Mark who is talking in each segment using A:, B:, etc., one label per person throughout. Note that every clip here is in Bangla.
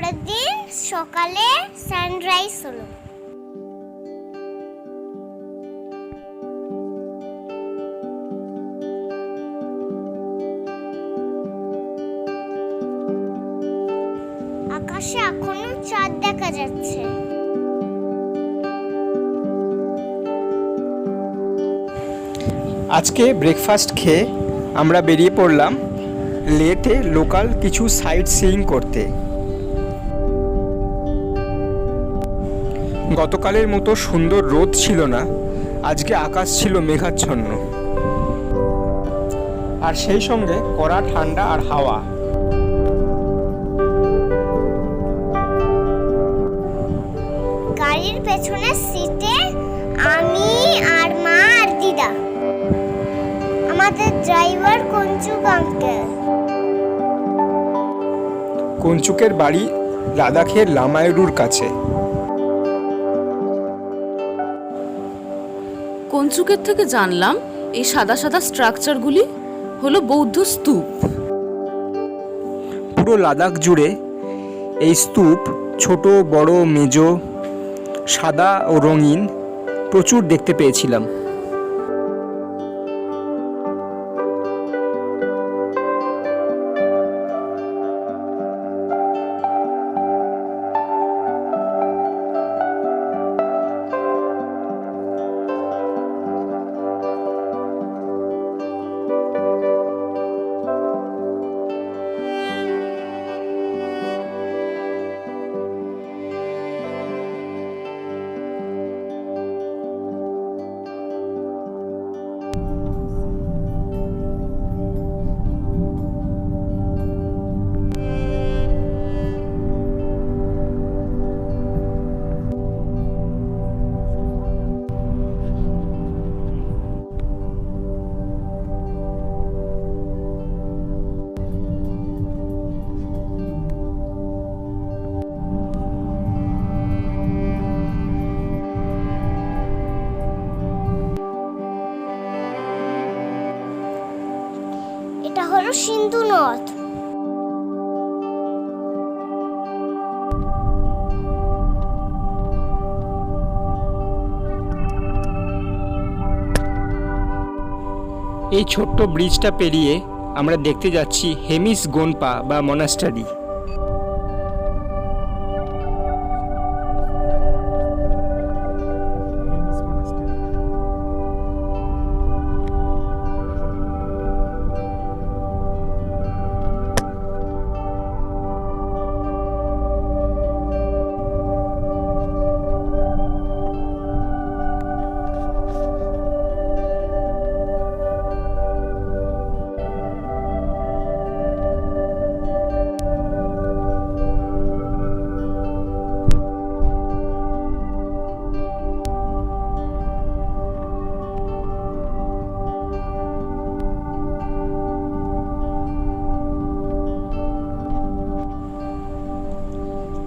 A: পরের দিন সকালে সানরাইজ হলো। আকাশে এখনো চাঁদ দেখা যাচ্ছে।
B: আজকে ব্রেকফাস্ট খেয়ে আমরা বেরিয়ে পড়লাম লেতে লোকাল কিছু সাইট সিইং করতে। গতকালের মতো সুন্দর রোদ ছিল না, আজকে আকাশ ছিল মেঘাচ্ছন্ন, আর সেই সঙ্গে কড়া ঠান্ডা আর হাওয়া।
A: গাড়ির পেছনের সিটে আমি আর মা আর দিদা, আমাদের ড্রাইভার কঞ্চুক আঙ্কেল।
B: কঞ্চুকের বাড়ি লাদাখের লামায়ুরুর কাছে।
C: কঞ্চুকের থেকে জানলাম এই সাদা সাদা স্ট্রাকচারগুলি হলো বৌদ্ধ স্তূপ।
B: পুরো লাদাখ জুড়ে এই স্তূপ ছোট বড় মেজো সাদা ও রঙিন প্রচুর দেখতে পেয়েছিলাম।
A: এটা হলো সিন্ধু নদ।
B: এই ছোট্ট ব্রিজটা পেরিয়ে আমরা দেখতে যাচ্ছি হেমিস গোনপা বা মনাস্টারি।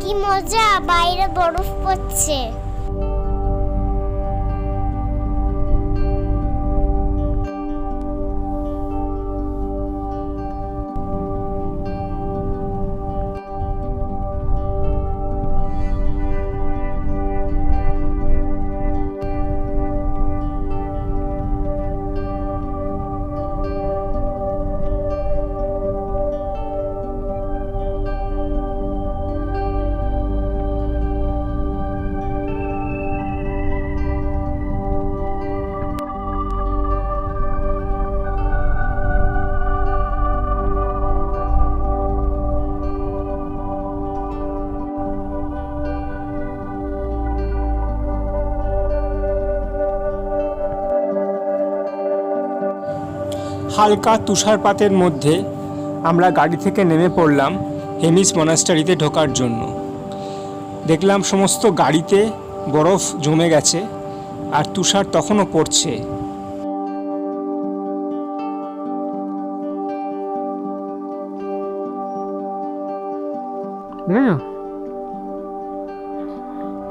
A: কি মজা, বাইরে বরফ পড়ছে।
B: হালকা তুষারপাতের মধ্যে আমরা গাড়ি থেকে নেমে পড়লাম হেমিস মনাস্টারিতে ঢোকার জন্য। দেখলাম সমস্ত গাড়িতে বরফ জমে গেছে আর তুষার তখনও পড়ছে।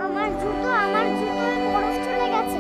A: আমার জুতো বরফ চলে গেছে।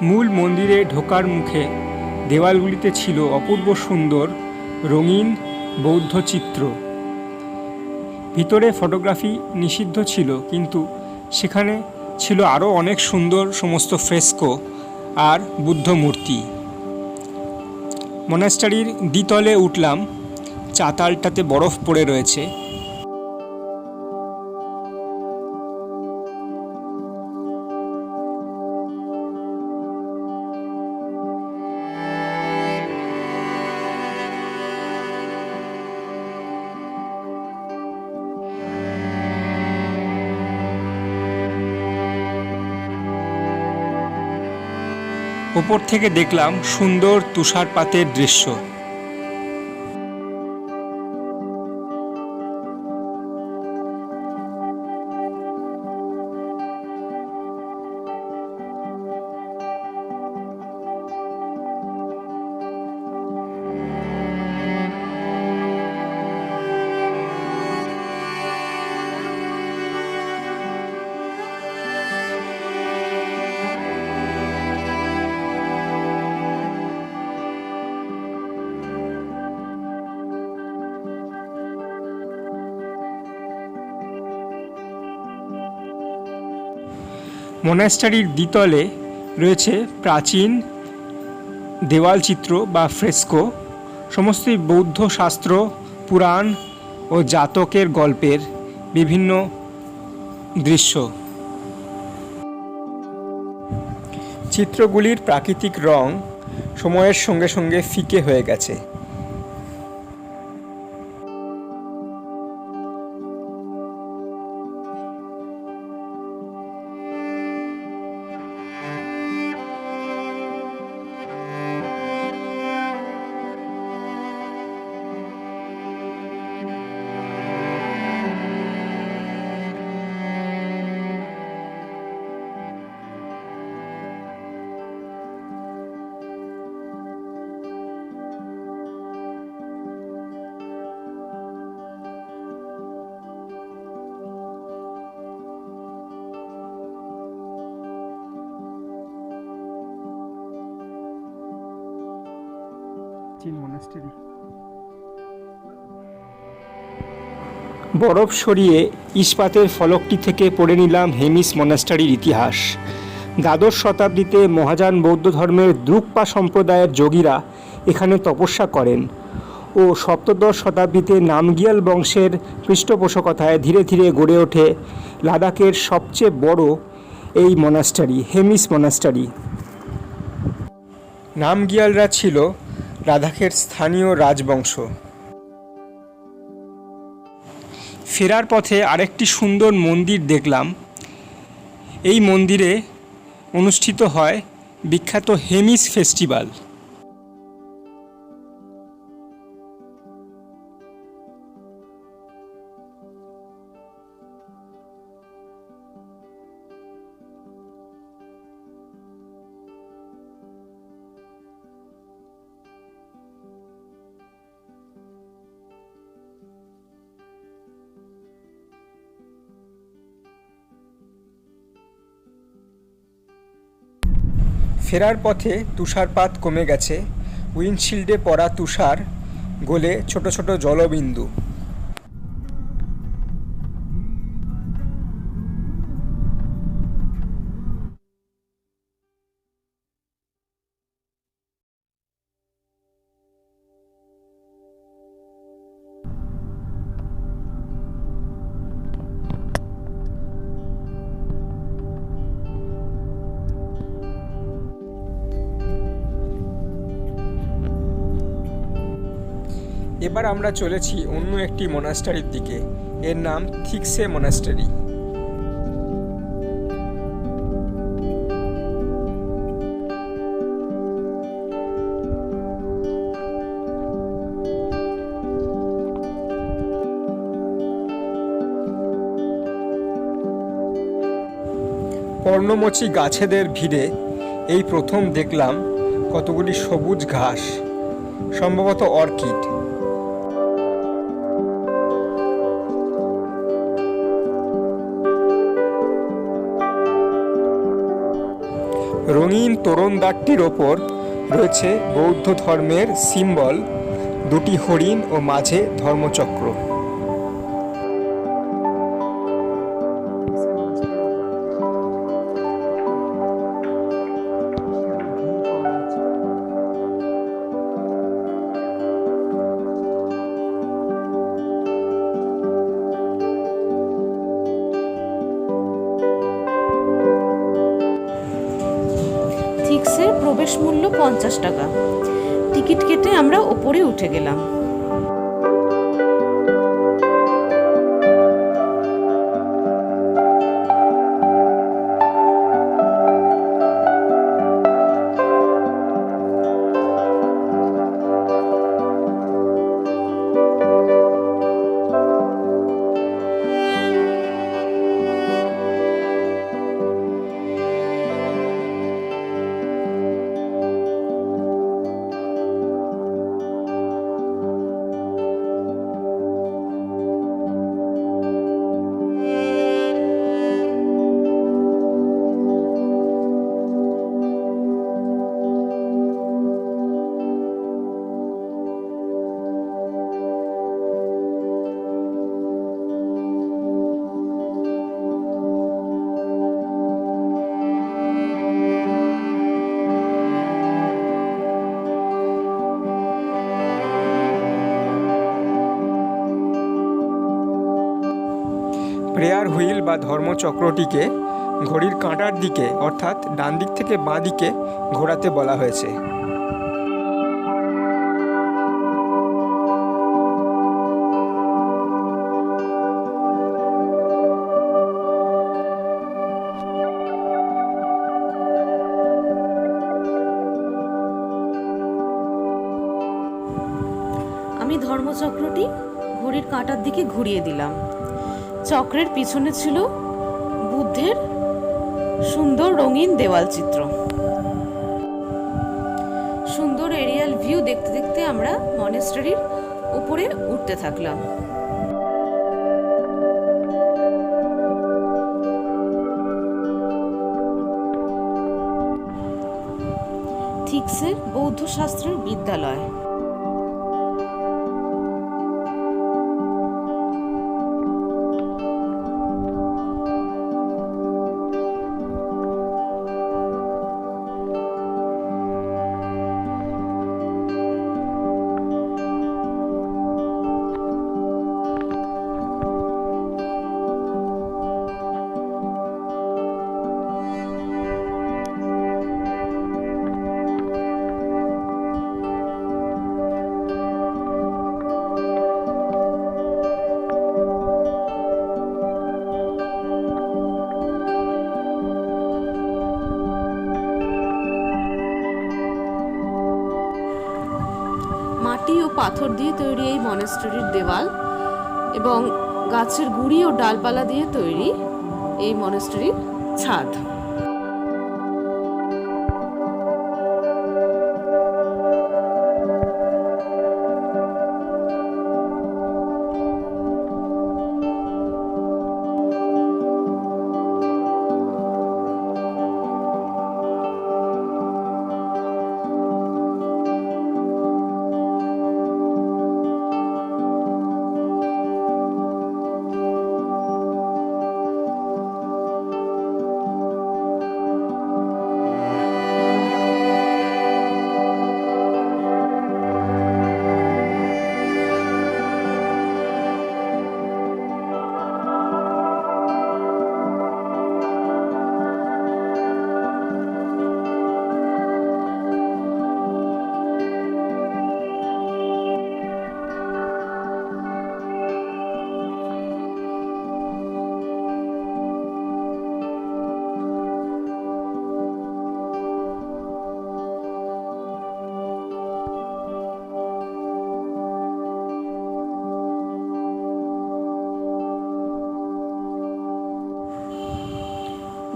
B: মূল মন্দিরে ঢোকার মুখে দেওয়ালগুলিতে ছিল অপূর্ব সুন্দর রঙিন বৌদ্ধ চিত্র। ভিতরে ফটোগ্রাফি নিষিদ্ধ ছিল, কিন্তু সেখানে ছিল আরও অনেক সুন্দর সমস্ত ফ্রেস্কো আর বুদ্ধ মূর্তি। মনাস্টারির দ্বিতলে উঠলাম, চাতালটাতে বরফ পড়ে রয়েছে। ওপর থেকে দেখলাম সুন্দর তুষারপাতের দৃশ্য। মনাস্টারির দ্বিতলে রয়েছে প্রাচীন দেওয়ালচিত্র বা ফ্রেস্কো, সমস্তই বৌদ্ধ শাস্ত্র, পুরাণ ও জাতকের গল্পের বিভিন্ন দৃশ্য। চিত্রগুলির প্রাকৃতিক রং সময়ের সঙ্গে সঙ্গে ফিকে হয়ে গেছে। বরফ সরিয়ে ইস্পাতের ফলকটি থেকে পড়ে নিলাম হেমিস মনাস্টারির ইতিহাস। দ্বাদশ শতাব্দীতে মহাযান বৌদ্ধ ধর্মের দ্রুকপা সম্প্রদায়ের যোগীরা এখানে তপস্যা করেন ও সপ্তদশ শতাব্দীতে নামগিয়াল বংশের পৃষ্ঠপোষকতায় ধীরে ধীরে গড়ে ওঠে লাদাখের সবচেয়ে বড় এই মনাস্টারি, হেমিস মনাস্টারি। নামগিয়ালরা ছিল লাদাখের স্থানীয় রাজবংশ। ফেরার পথে আরেকটি সুন্দর মন্দির দেখলাম। এই মন্দিরে অনুষ্ঠিত হয় বিখ্যাত হেমিস ফেস্টিভ্যাল। ফেরার পথে তুষারপাত কমে গেছে, উইন্ডশিল্ডে পড়া তুষার গলে ছোট ছোট জলবিন্দু। এবার আমরা চলেছি অন্য একটি মনাস্টারির দিকে। এর নাম থিকসে মনাস্টারি। পর্ণমোচী গাছেদের ভিড়ে এই প্রথম দেখলাম কতগুলি সবুজ ঘাস, সম্ভবত অর্কিড। রঙিন তোরণদ্বারটির ওপর রয়েছে বৌদ্ধ ধর্মের সিম্বল, দুটি হরিণ ও মাঝে ধর্মচক্র।
C: থিক্সের প্রবেশ মূল্য 50 টাকা। টিকিট কেটে আমরা ওপরে উঠে গেলাম।
B: প্রেয়ার হুইল বা ধর্মচক্রটিকে ঘড়ির কাঁটার দিকে অর্থাৎ ডান দিক থেকে বাঁ দিকে ঘোরাতে বলা হয়েছে।
C: আমি ধর্মচক্রটি ঘড়ির কাঁটার দিকে ঘুরিয়ে দিলাম। চক্রের পিছনে ছিল বুদ্ধের সুন্দর রঙিন দেওয়াল চিত্র। সুন্দর এরিয়াল ভিউ দেখতে দেখতে আমরা মনেস্টারির উপরে উঠতে থাকলাম। থিক্সের বৌদ্ধ শাস্ত্রের বিদ্যালয়। মাটি ও পাথর দিয়ে তৈরি এই মনেস্টারির দেওয়াল এবং গাছের গুঁড়ি ও ডালপালা দিয়ে তৈরি এই মনেস্টারির ছাদ।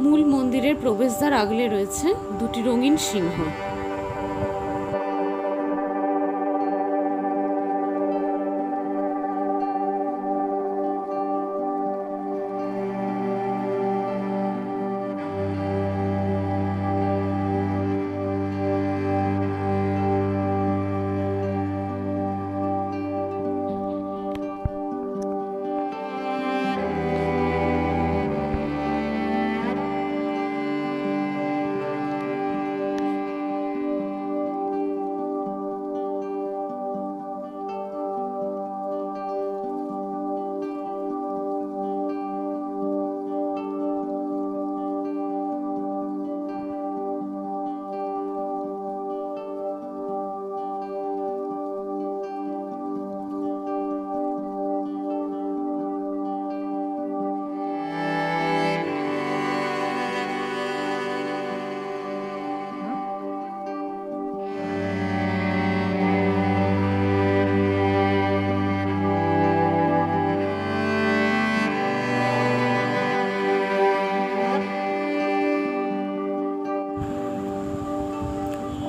C: মূল মন্দিরের প্রবেশদ্বার আগলে রয়েছে দুটি রঙিন সিংহ।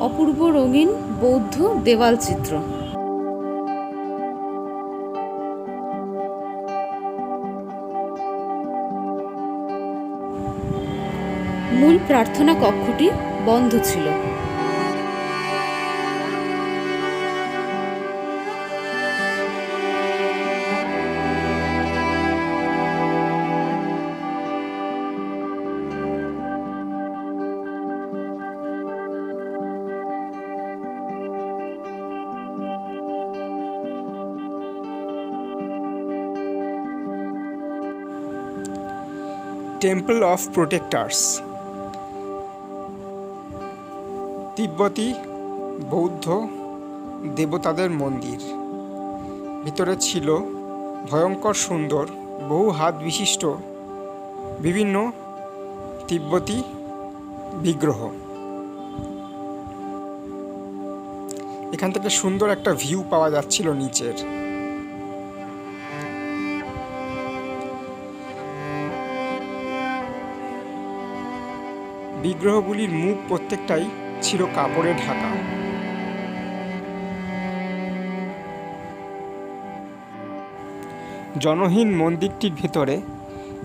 C: অপূর্ব রঙিন বৌদ্ধ দেওয়াল চিত্র। মূল প্রার্থনা কক্ষটি বন্ধ ছিল।
B: টেম্পল অফ প্রোটেক্টার্স, তিব্বতী বৌদ্ধ দেবতাদের মন্দির। ভিতরে ছিল ভয়ঙ্কর সুন্দর বহু হাত বিশিষ্ট বিভিন্ন তিব্বতী বিগ্রহ। এখান থেকে সুন্দর একটা ভিউ পাওয়া যাচ্ছিল নিচের। বিগ্রহগুলির মুখ প্রত্যেকটাই ছিল কাপড়ে ঢাকা। জনহীন মন্দিরটির ভেতরে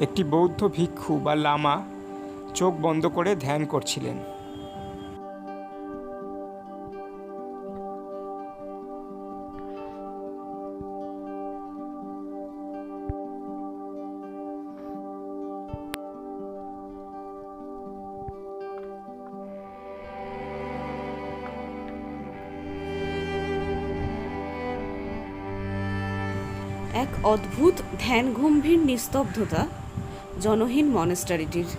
B: একটি বৌদ্ধ ভিক্ষু বা লামা চোখ বন্ধ করে ধ্যান করছিলেন।
C: এক অদ্ভুত ধ্যান গম্ভীর নিস্তব্ধতা জনহীন মনেস্টারিটির।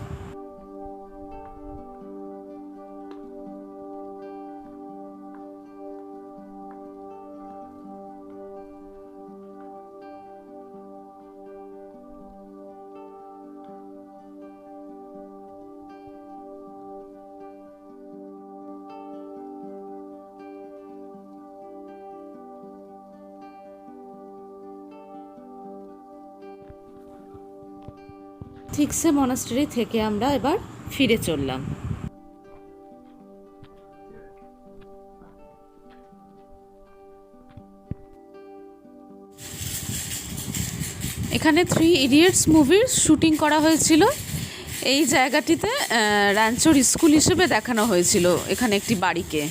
C: থিক্সে মনাস্টারি থেকে আমরা এবার ফিরে চললাম। এখানে 3 ইডিয়টস মুভির শুটিং করা হয়েছিল। এই জায়গাটিতে র্যাঞ্চোর স্কুল হিসেবে দেখানো হয়েছিল এখানে একটি বাড়িকে।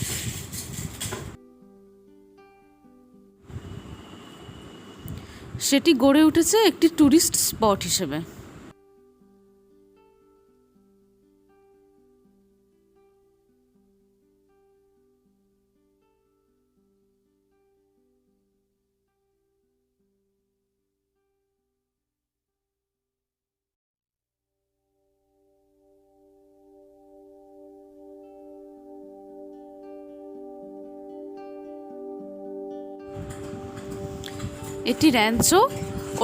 C: সেটি গড়ে উঠেছে একটি ট্যুরিস্ট স্পট হিসেবে। এটি র্যাঞ্চো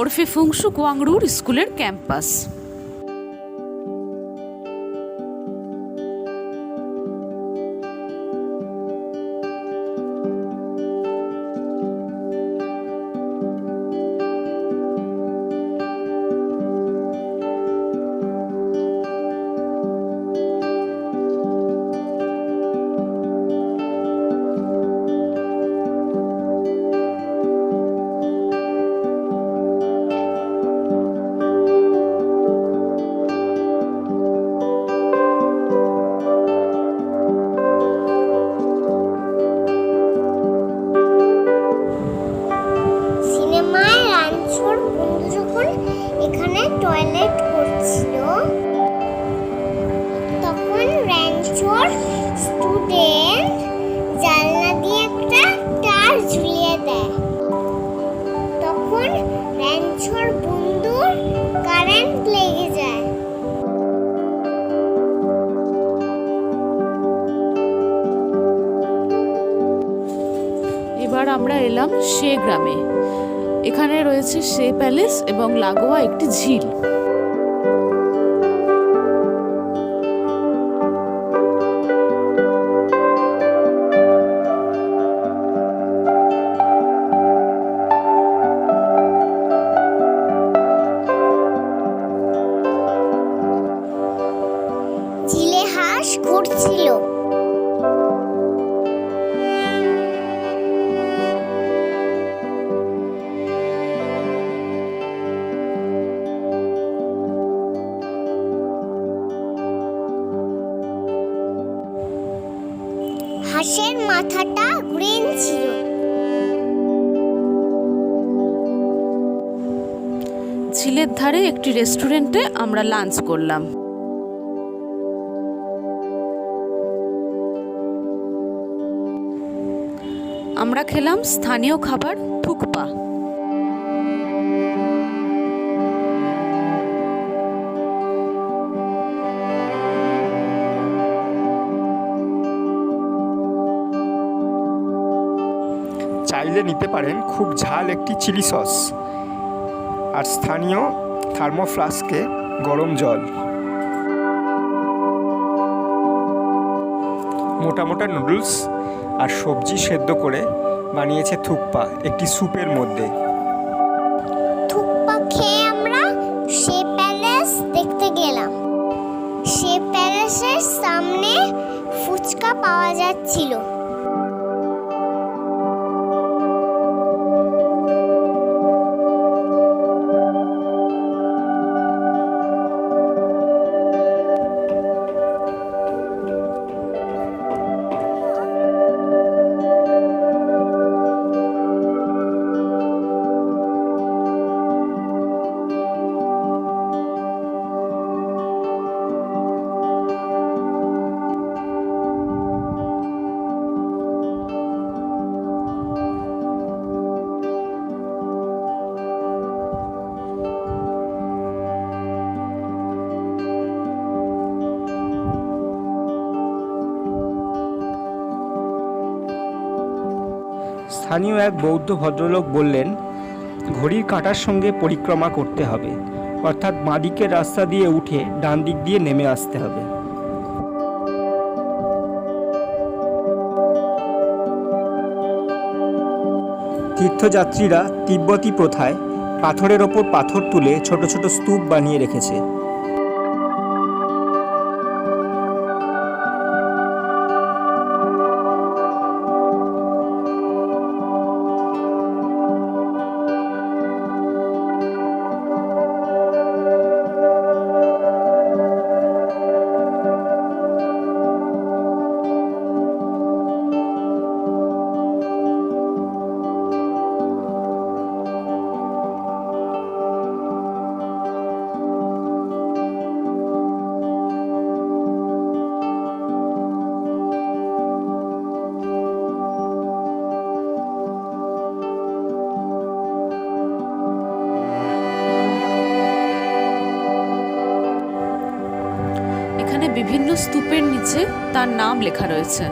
C: ওরফে ফুংসু কোয়াংরুর স্কুলের ক্যাম্পাস।
A: টয়লেট করছিল তখন র্যাঞ্চোর স্টুডেন্ট জানলা দিয়ে একটা তার ঝুলিয়ে দেয়। তখন র্যাঞ্চোর বন্ধুর কারেন্ট লেগে যায়।
C: এবার আমরা এলাম শে গ্রামে। এখানে রয়েছে শে প্যালেস এবং লাগোয়া একটি ঝিল।
A: ঝিলে হাঁস ঘুরছিল। হাঁসের মাথাটা গ্রিন ছিল।
C: ঝিলের ধারে একটি রেস্টুরেন্টে আমরা লাঞ্চ করলাম। আমরা খেলাম স্থানীয় খাবার থুকপা।
B: চাইলে নিতে পারেন খুব ঝাল একটি চিলি সস, আর স্থানীয় থার্মো ফ্লাস্কে গরম জল। মোটা মোটা নুডলস আর সবজি সেদ্ধ করে বানিয়েছে থুকপা একটি স্যুপের মধ্যে।
A: থুকপা খেয়ে আমরা শে প্যালেস দেখতে গেলাম। শে প্যালেসের সামনে ফুচকা পাওয়া যাচ্ছিল।
B: স্থানীয় এক বৌদ্ধ ভদ্রলোক বললেন, ঘড়ির কাঁটার সঙ্গে পরিক্রমা করতে হবে, অর্থাৎ বাঁ দিকের রাস্তা দিয়ে উঠে ডান দিক দিয়ে নেমে আসতে হবে। তীর্থযাত্রীরা তিব্বতী প্রথায় পাথরের ওপর পাথর তুলে ছোট ছোট স্তূপ বানিয়ে রেখেছে।
C: এখানে বিভিন্ন স্তূপের নিচে তার নাম লেখা রয়েছে।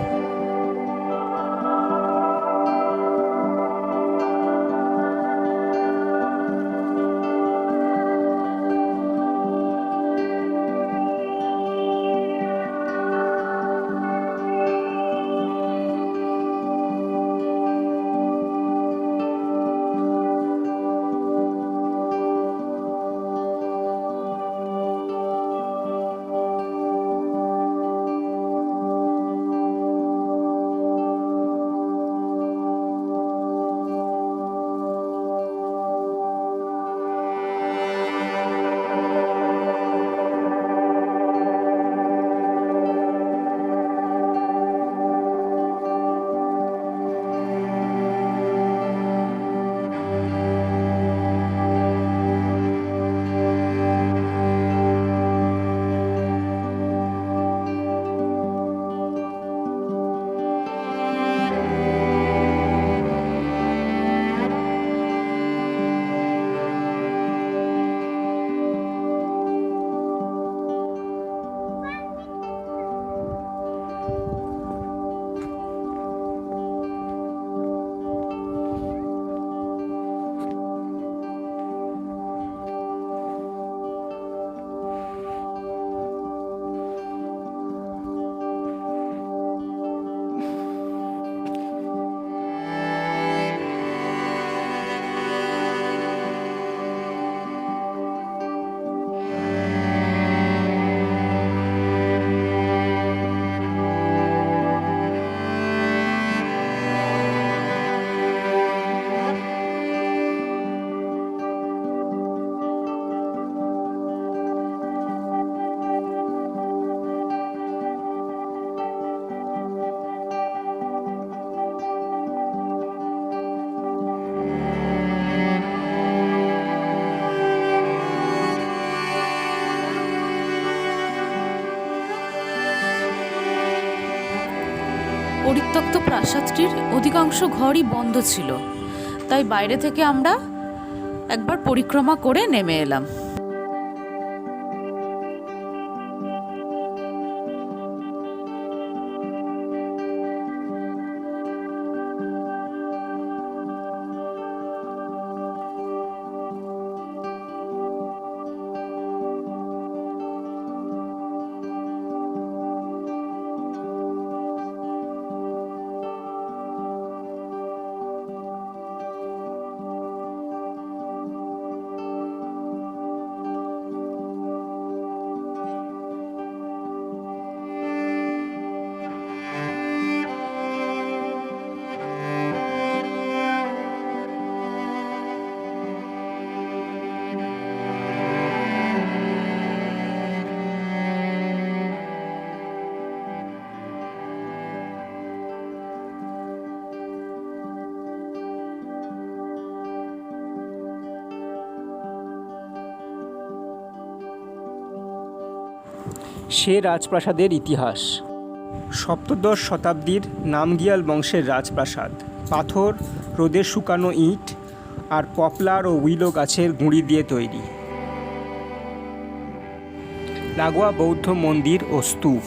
C: পরিত্যক্ত প্রাসাদটির অধিকাংশ ঘরই বন্ধ ছিল, তাই বাইরে থেকে আমরা একবার পরিক্রমা করে নেমে এলাম।
B: সে রাজপ্রাসাদের ইতিহাস। সপ্তদশ শতাব্দীর নামগিয়াল বংশের রাজপ্রাসাদ। পাথর, রোদে শুকানো ইট আর পপলার ও উইলো গাছের গুঁড়ি দিয়ে তৈরি। লাগোয়া বৌদ্ধ মন্দির ও স্তূপ।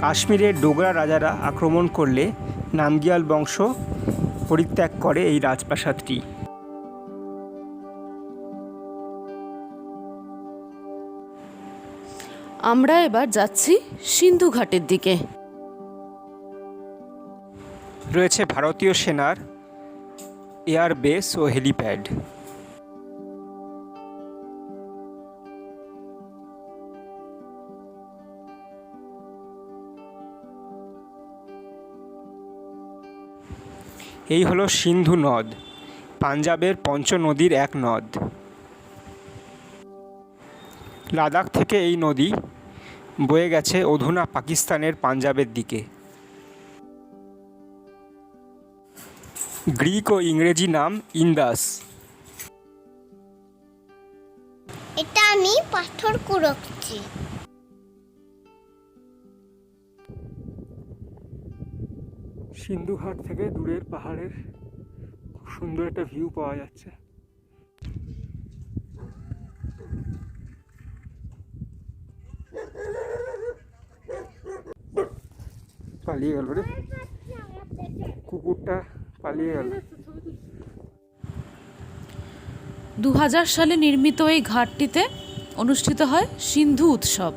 B: কাশ্মীরের ডোগরা রাজারা আক্রমণ করলে নামগিয়াল বংশ পরিত্যাগ করে এই রাজপ্রাসাদটি।
C: আমরা এবার যাচ্ছি সিন্ধু ঘাটের দিকে।
B: রয়েছে ভারতীয় সেনার এয়ার বেস ও হেলিপ্যাড। এই হলো সিন্ধু নদ, পাঞ্জাবের পঞ্চনদীর এক নদ। লাদাখ থেকে এই নদী বয়ে গেছে অধুনা পাকিস্তানের পাঞ্জাবের দিকে। গ্রিক ও ইংরেজি নাম ইন্দাস।
A: এটা আমি পাথর কুড়োচ্ছি।
B: সিন্ধুঘাট থেকে দূরের পাহাড়ের খুব সুন্দর একটা ভিউ পাওয়া যাচ্ছে। পালিয়ে গেল রে, কুকুরটা পালিয়ে গেল।
C: 2000 সালে নির্মিত এই ঘাটটিতে অনুষ্ঠিত হয় সিন্ধু উৎসব।